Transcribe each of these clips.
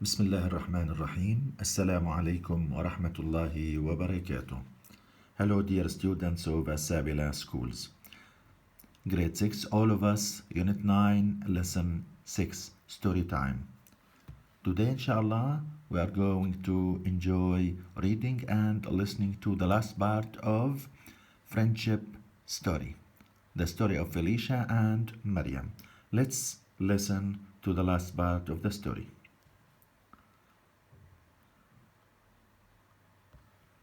بسم الله الرحمن الرحيم. السلام عليكم ورحمة الله وبركاته. Hello dear students of Asabila schools. Grade 6, all of us, Unit 9, Lesson 6, Story Time. Today, inshallah, we are going to enjoy reading and listening to the last part of Friendship Story, the story of Felicia and Maryam. Let's listen to the last part of the story.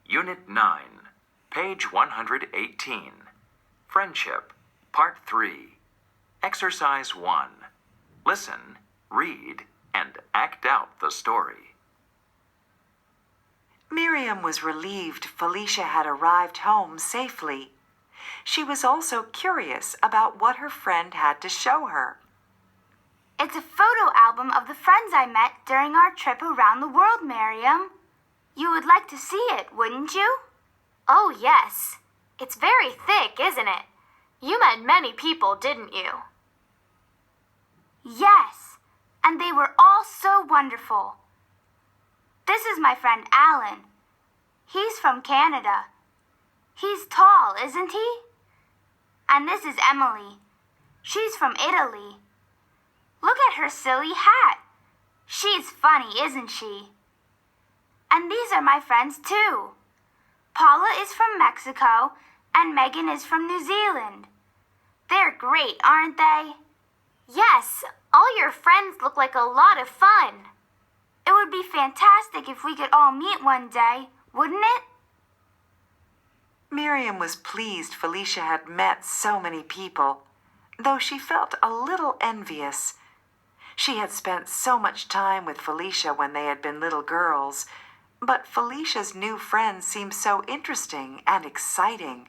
Unit 9, page 118. Friendship, Part 3. Exercise 1. Listen, read, and act out the story. Miriam was relieved Felicia had arrived home safely. She was also curious about what her friend had to show her. It's a photo album of the friends I met during our trip around the world, Miriam. You would like to see it, wouldn't you? Oh, yes. It's very thick, isn't it? You met many people, didn't you? Yes, and they were all so wonderful. This is my friend Alan. He's from Canada. He's tall, isn't he? And this is Emily. She's from Italy. Look at her silly hat. She's funny, isn't she? And these are my friends too. Paula is from Mexico and Megan is from New Zealand. They're great, aren't they? Yes, all your friends look like a lot of fun. It would be fantastic if we could all meet one day, wouldn't it? Miriam was pleased Felicia had met so many people, though she felt a little envious. She had spent so much time with Felicia when they had been little girls, but Felicia's new friends seemed so interesting and exciting.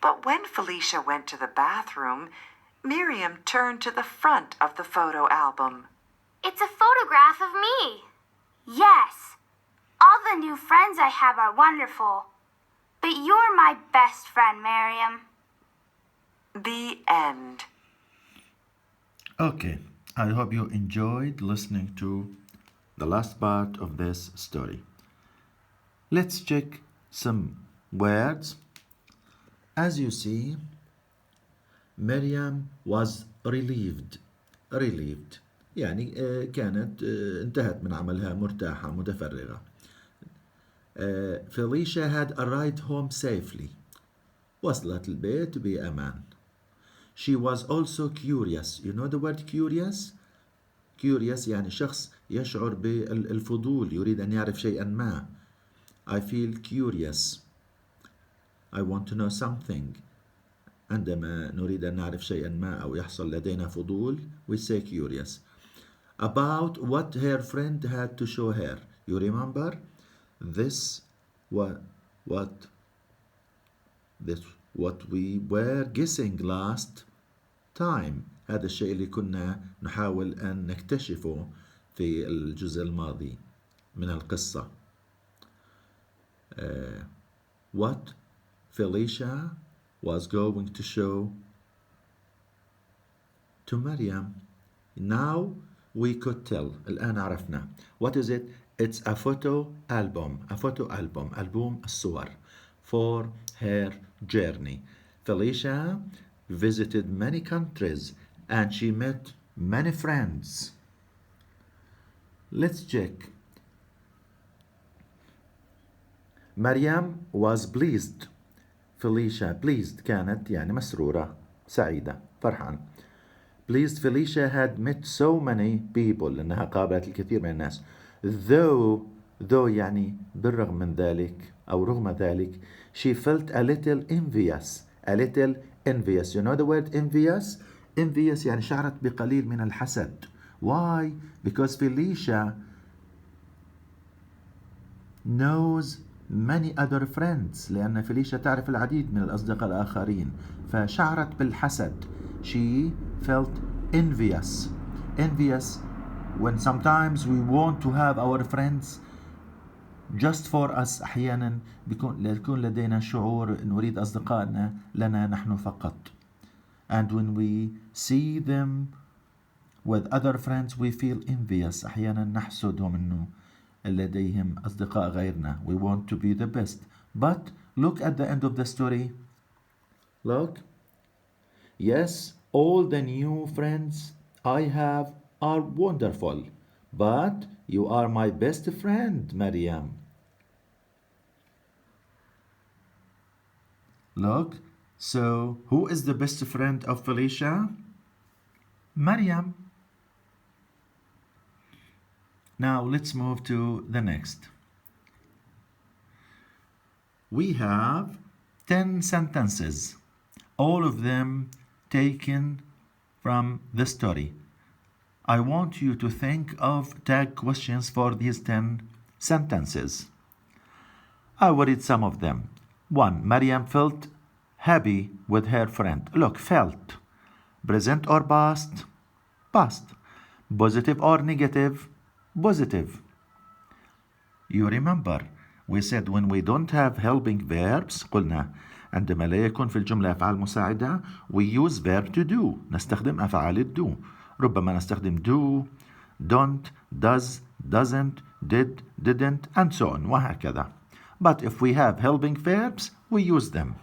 But when Felicia went to the bathroom, Miriam turned to the front of the photo album. It's a photograph of me. Yes, all the new friends I have are wonderful. But you're my best friend, Miriam. The end. Okay, I hope you enjoyed listening to the last part of this story. Let's check some words. As you see, Miriam was relieved. يعني كانت انتهت من عملها مرتاحة متفرغة. Felicia had arrived home safely. وصلت البيت بأمان. She was also curious. You know the word curious? Curious يعني شخص يشعر بالفضول، يريد أن يعرف شيئا ما. I feel curious. I want to know something. عندما نريد أن نعرف شيئا ما أو يحصل لدينا فضول, we say curious. About what her friend had to show her. You remember? This what we were guessing last time. هذا الشيء اللي كنا نحاول أن نكتشفه في الجزء الماضي من القصة. What Felicia was going to show to Maryam. Now we could tell. الآن عرفنا. What is it? It's a photo album. A photo album. ألبوم الصور. For her journey. Felicia visited many countries and she met many friends. Let's check. Maryam was pleased. Felicia pleased كانت يعني مسرورة سعيدة فرحان. Pleased Felicia had met so many people إنها قابلت الكثير من الناس. Though يعني بالرغم من ذلك أو رغم ذلك she felt a little envious. A little envious. You know the word envious? Envious يعني شعرت بقليل من الحسد. Why? Because Felicia knows many other friends. لأن فيليشا تعرف العديد من الأصدقاء الآخرين فشعرت بالحسد. She felt envious. Envious when sometimes we want to have our friends just for us. أحيانا يكون لدينا شعور نريد أصدقائنا لنا نحن فقط. And when we see them with other friends we feel envious. أحيانا نحسدهم إنه لديهم أصدقاء غيرنا. We want to be the best. But look at the end of the story. Look. Yes, all the new friends I have are wonderful. But you are my best friend, Maryam. Look. So, who is the best friend of Felicia? Maryam. Now, let's move to the next. We have 10 sentences, all of them taken from the story. I want you to think of tag questions for these 10 sentences. I will read some of them. 1. Maryam felt happy with her friend. Look, felt. Present or past? Past. Positive or negative? Positive. You remember, we said when we don't have helping verbs, قلنا عندما لا يكون في الجملة أفعال مساعدة, we use verb to do. نستخدم أفعال الدو. ربما نستخدم do, don't, does, doesn't, did, didn't, and so on, وهكذا. But if we have helping verbs, we use them.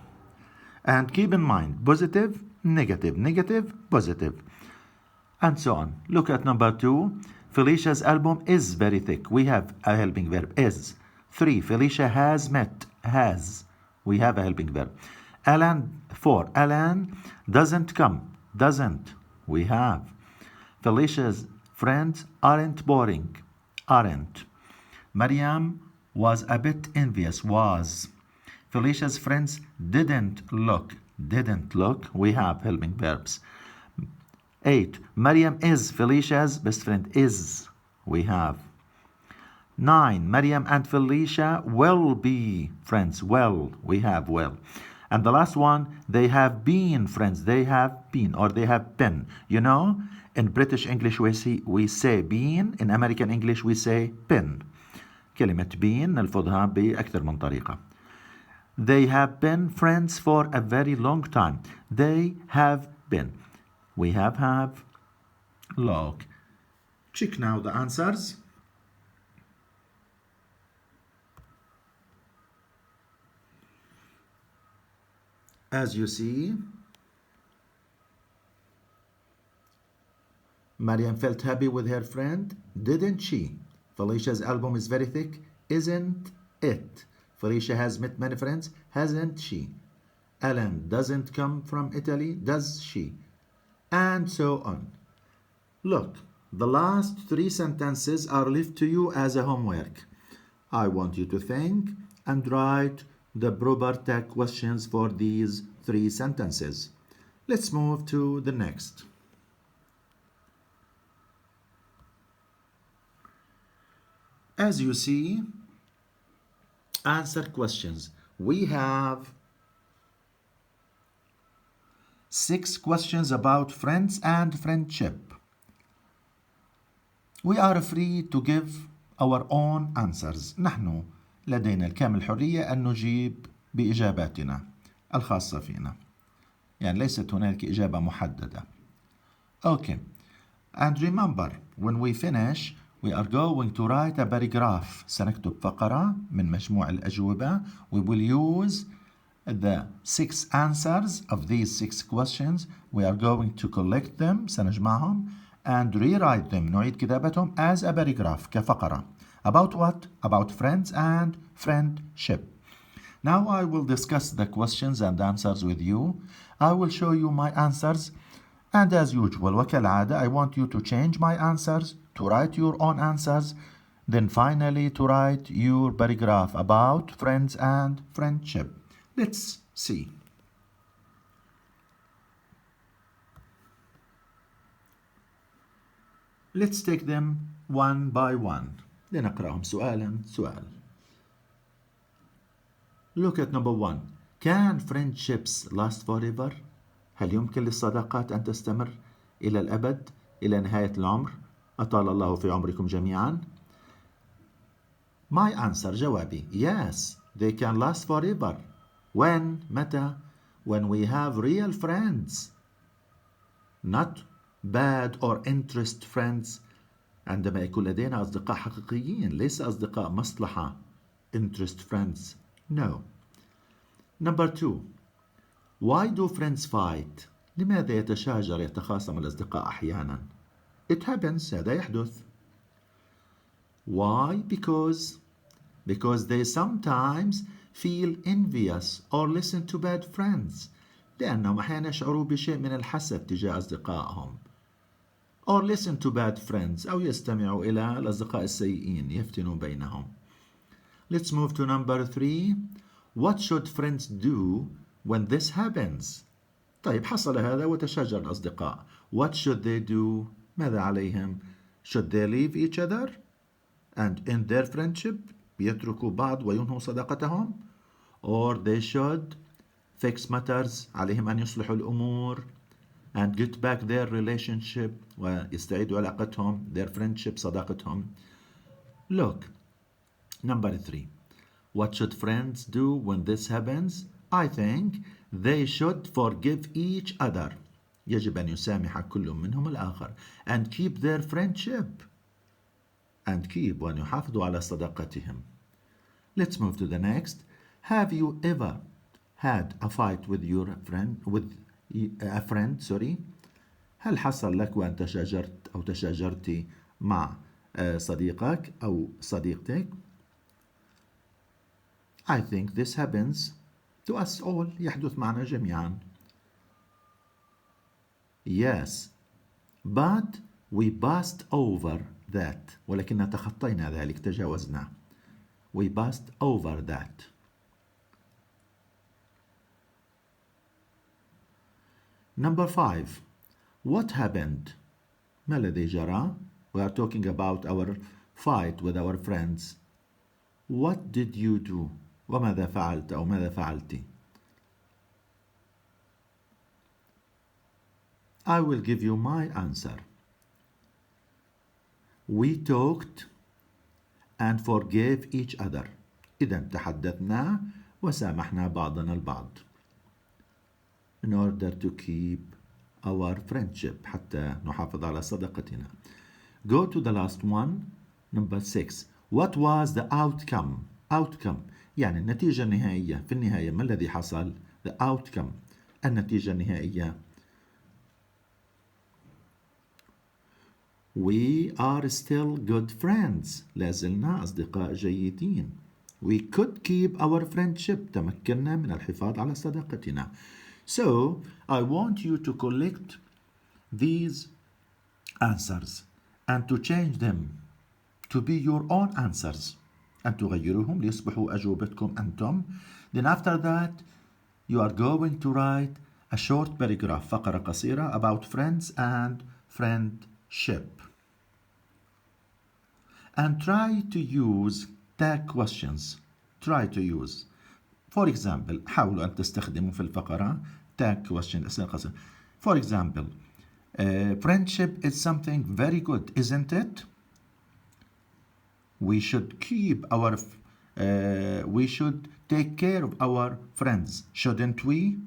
And keep in mind, positive, negative, negative, positive, and so on. Look at number 2. Felicia's album is very thick. We have a helping verb, is. 3. Felicia has met, has. We have a helping verb. 4. Alan doesn't come, doesn't. We have. Felicia's friends aren't boring, aren't. Maryam was a bit envious, was. Felicia's friends didn't look. We have helping verbs. 8. Maryam is Felicia's best friend, is. We have. 9. Maryam and Felicia will be friends, will. We have will. And the last one, they have been friends. They have been or they have been. You know, in British English we say been. In American English we say been. كلمة been نلفظها بأكثر من طريقة. They have been friends for a very long time. They have been. We have. Look. Check now the answers. As you see, Maryam felt happy with her friend, didn't she? Felicia's album is very thick, isn't it? Felicia has met many friends, hasn't she? Alan doesn't come from Italy, does she? And so on. Look, the last 3 sentences are left to you as a homework. I want you to think and write the proper tag questions for these 3 sentences. Let's move to the next. As you see, answer questions. We have 6 questions about friends and friendship. We are free to give our own answers. نحن لدينا الكامل الحرية أن نجيب بإجاباتنا الخاصة فينا. يعني ليست هناك إجابة محددة. Okay. And remember, when we finish, we are going to write a paragraph. سنكتب فقرة من مجموع الأجوبة. We will use the 6 answers of these 6 questions. We are going to collect them. سنجمعهم and rewrite them. نعيد كتابتهم as a paragraph كفقرة. About what? About friends and friendship. Now I will discuss the questions and answers with you. I will show you my answers. And as usual, وكالعادة, I want you to change my answers, to write your own answers, then finally to write your paragraph about friends and friendship. Let's see. Let's take them one by one. لنقرأهم سؤالا سؤال. Look at number 1. Can friendships last forever? هل يمكن للصداقات أن تستمر إلى الأبد، إلى نهاية العمر؟ أطال الله في عمركم جميعا. My answer جوابي yes, they can last forever. When? متى? When we have real friends. Not bad or interest friends عندما يكون لدينا أصدقاء حقيقيين ليس أصدقاء مصلحة interest friends. No. Number 2. Why do friends fight? لماذا يتخاصم الأصدقاء أحيانا؟ It happens. هذا يحدث. Why? Because they sometimes feel envious or listen to bad friends. لأنهم أحيانا يشعروا بشيء من الحسد تجاه أصدقائهم. Or listen to bad friends أو يستمعوا إلى الأصدقاء السيئين يفتنون بينهم. Let's move to number 3. What should friends do when this happens? طيب حصل هذا وتشاجر الأصدقاء. What should they do? ماذا عليهم؟ Should they leave each other and end their friendship? يتركوا بعض وينهوا صداقتهم؟ Or they should fix matters. عليهم أن يصلحوا الأمور and get back their relationship ويستعيدوا علاقتهم their friendship صداقتهم. Look, number 3. What should friends do when this happens? I think they should forgive each other. يجب أن يسامح كل منهم الآخر and keep their friendship and keep وأن يحافظوا على صداقتهم. Let's move to the next. Have you ever had a fight with your friend هل حصل لك وأن تشاجرت أو تشاجرتي مع صديقك أو صديقتك؟ I think this happens to us all. يحدث معنا جميعا. Yes, but we passed over that. ولكن تخطينا ذلك تجاوزنا. We passed over that. Number 5. What happened? ما الذي جرى? We are talking about our fight with our friends. What did you do? وماذا فعلت أو ماذا فعلتِ؟ I will give you my answer. We talked and forgave each other. إذا تحدثنا وسامحنا بعضنا البعض. In order to keep our friendship حتى نحافظ على صداقتنا. Go to the last one. Number 6. What was the outcome? Outcome يعني النتيجة النهائية. في النهاية ما الذي حصل؟ The outcome النتيجة النهائية. We are still good friends. لازلنا أصدقاء جيدين. We could keep our friendship. تمكنا من الحفاظ على صداقتنا. So, I want you to collect these answers and to change them to be your own answers. أن تغيروهم ليصبحوا أجوبتكم أنتم. Then after that, you are going to write a short paragraph, فقرة قصيرة about friends and friendship. And try to use tag questions. Try to use. For example, حاولوا أن تستخدموا في الفقرة tag question أسئلة قصيرة. For example, friendship is something very good, isn't it? We should take care of our friends, shouldn't we?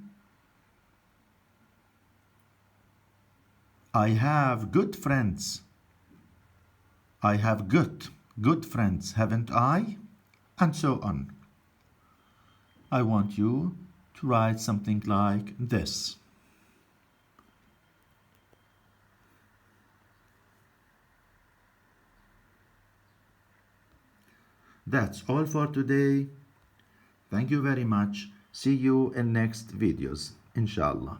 I have good friends. I have good friends, haven't I? And so on. I want you to write something like this. That's all for today. Thank you very much. See you in next videos, inshallah.